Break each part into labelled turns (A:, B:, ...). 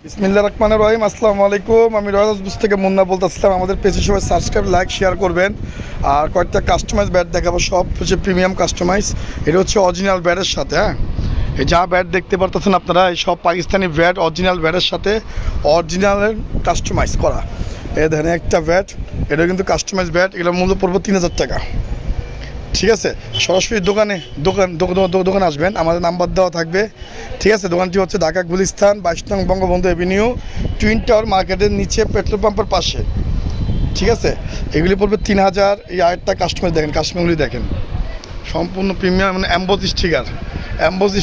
A: বিসমিল্লাহির রহমানির রহিম। আসসালামু আলাইকুম। আমি রয়্যাল বুস থেকে মুন্না বলতেছিলাম। আমাদের পেজে সবাই সাবস্ক্রাইব, লাইক, শেয়ার করবেন। আর কয়েকটা কাস্টমাইজ ব্যাট দেখাবো, সব হচ্ছে প্রিমিয়াম কাস্টমাইজ। এটা হচ্ছে অরিজিনাল ব্যাটের সাথে। এই যা ব্যাট দেখতে পারতেছেন আপনারা, এই সব পাকিস্তানি ব্যাট অরিজিনাল ব্যাটের সাথে অরিজিনালের কাস্টমাইজ করা। এই দেখেন একটা ব্যাট, এটা কিন্তু কাস্টমাইজ ব্যাট। এগুলোর মূল্য পড়বে 3000 টাকা। ঠিক আছে, সরাসরি দোকানে আসবেন, আমাদের নাম্বার দেওয়া থাকবে। ঠিক আছে, দোকানটি হচ্ছে ঢাকা গুলিস্তান 22 নং বঙ্গবন্ধু এভিনিউ, টুইন টাওয়ার মার্কেটের নিচে, পেট্রোল পাম্পের পাশে। ঠিক আছে, এগুলি পড়বে 3000। এই আরেকটা কাস্টমার দেখেন, কাস্টমারগুলি দেখেন সম্পূর্ণ প্রিমিয়াম, মানে অ্যাম্বোজ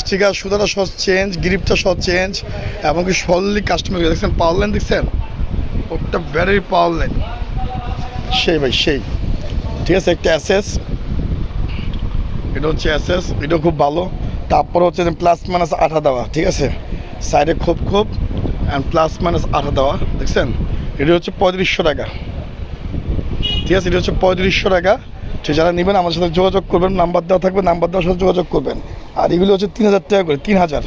A: স্টিকার, সুতাটা সহ চেঞ্জ, গ্রিপটা সহ চেঞ্জ, এবং কি সল্লি কাস্টমার দেখছেন। পাওয়ার লাইন দেখছেন, ওটা ব্যাটারি পাওয়ার লাইন সেই ভাই সেই। ঠিক আছে, একটা অ্যাসেস, এটা হচ্ছে অ্যাসেস, এটাও খুব ভালো। তারপর হচ্ছে প্লাস মাইনাস 8 দেওয়া। ঠিক আছে, সাইডে খুব অ্যান্ড প্লাস মাইনাস 8 দেওয়া, দেখছেন। এটা হচ্ছে 3500 টাকা। ঠিক আছে, এটা হচ্ছে 3500 টাকা। ঠিক, যারা নেবেন আমার সাথে যোগাযোগ করবেন, নাম্বার দেওয়া থাকবে, নাম্বার দেওয়ার সাথে যোগাযোগ করবেন। আর এগুলো হচ্ছে 3000 টাকা করে, 3000।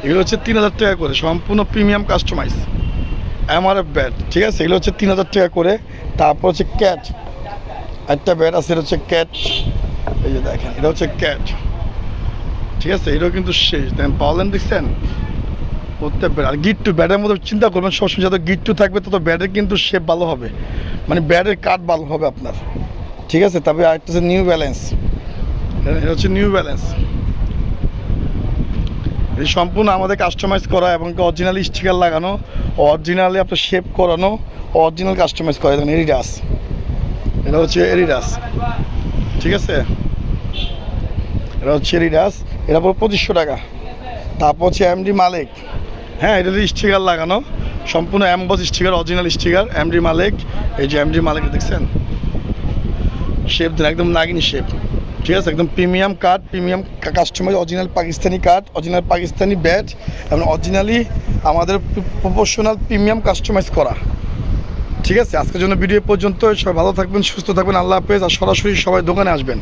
A: এগুলো হচ্ছে 3000 টাকা করে, সম্পূর্ণ প্রিমিয়াম কাস্টমাইজ এমআরএফ ব্যাট। ঠিক আছে, এগুলো হচ্ছে 3000 টাকা করে। তারপর হচ্ছে ক্যাট, একটা ব্যাট আছে, এটা হচ্ছে ক্যাট। এই যে দেখেন, এটা হচ্ছে ক্যাট। ঠিক আছে, এটাও কিন্তু শেষ। দেখেন পাওয়ার দেখছেন, করতে পারে। আর গিট্টু ব্যাটের মধ্যে চিন্তা করবেন সবসময়, যত গিট্টু থাকবে তত ব্যাটের কিন্তু শেপ ভালো হবে, মানে ব্যাটের কাট ভালো হবে আপনার। ঠিক আছে, তবে আরেকটা হচ্ছে নিউ ব্যালেন্স, এটা হচ্ছে নিউ ব্যালেন্স। এই সম্পূর্ণ আমাদের কাস্টমাইজ করা এবং অরিজিনাল স্টিকার লাগানো, অরিজিনালি আপনার শেপ করানো, অরিজিনাল কাস্টমাইজ করা। দেখেন এডিডাস, এটা হচ্ছে এডিডাস। ঠিক আছে, এটা হচ্ছে এডিডাস, এটা পড়বে 2500 টাকা। তারপর হচ্ছে এমডি মালিক, হ্যাঁ, এটা স্টিকার লাগানো, সম্পূর্ণ emboss sticker, original sticker, MD মালিক। এই যে এমডি মালিক দেখছেন, শেপ দেন একদম নাগিনি শেপ। ঠিক আছে, একদম প্রিমিয়াম কাঠ, প্রিমিয়াম কাস্টমাইজ, অরিজিনাল পাকিস্তানি কাঠ, অরিজিনাল পাকিস্তানি ব্যাট, এবং অরিজিনালি আমাদের প্রফেশনাল প্রিমিয়াম কাস্টমাইজ করা। ঠিক আছে, আজকের জন্য ভিডিও পর্যন্ত। সবাই ভালো থাকবেন, সুস্থ থাকবেন, আল্লাহ হাফেজ। আর সরাসরি সবাই দোকানে আসবেন।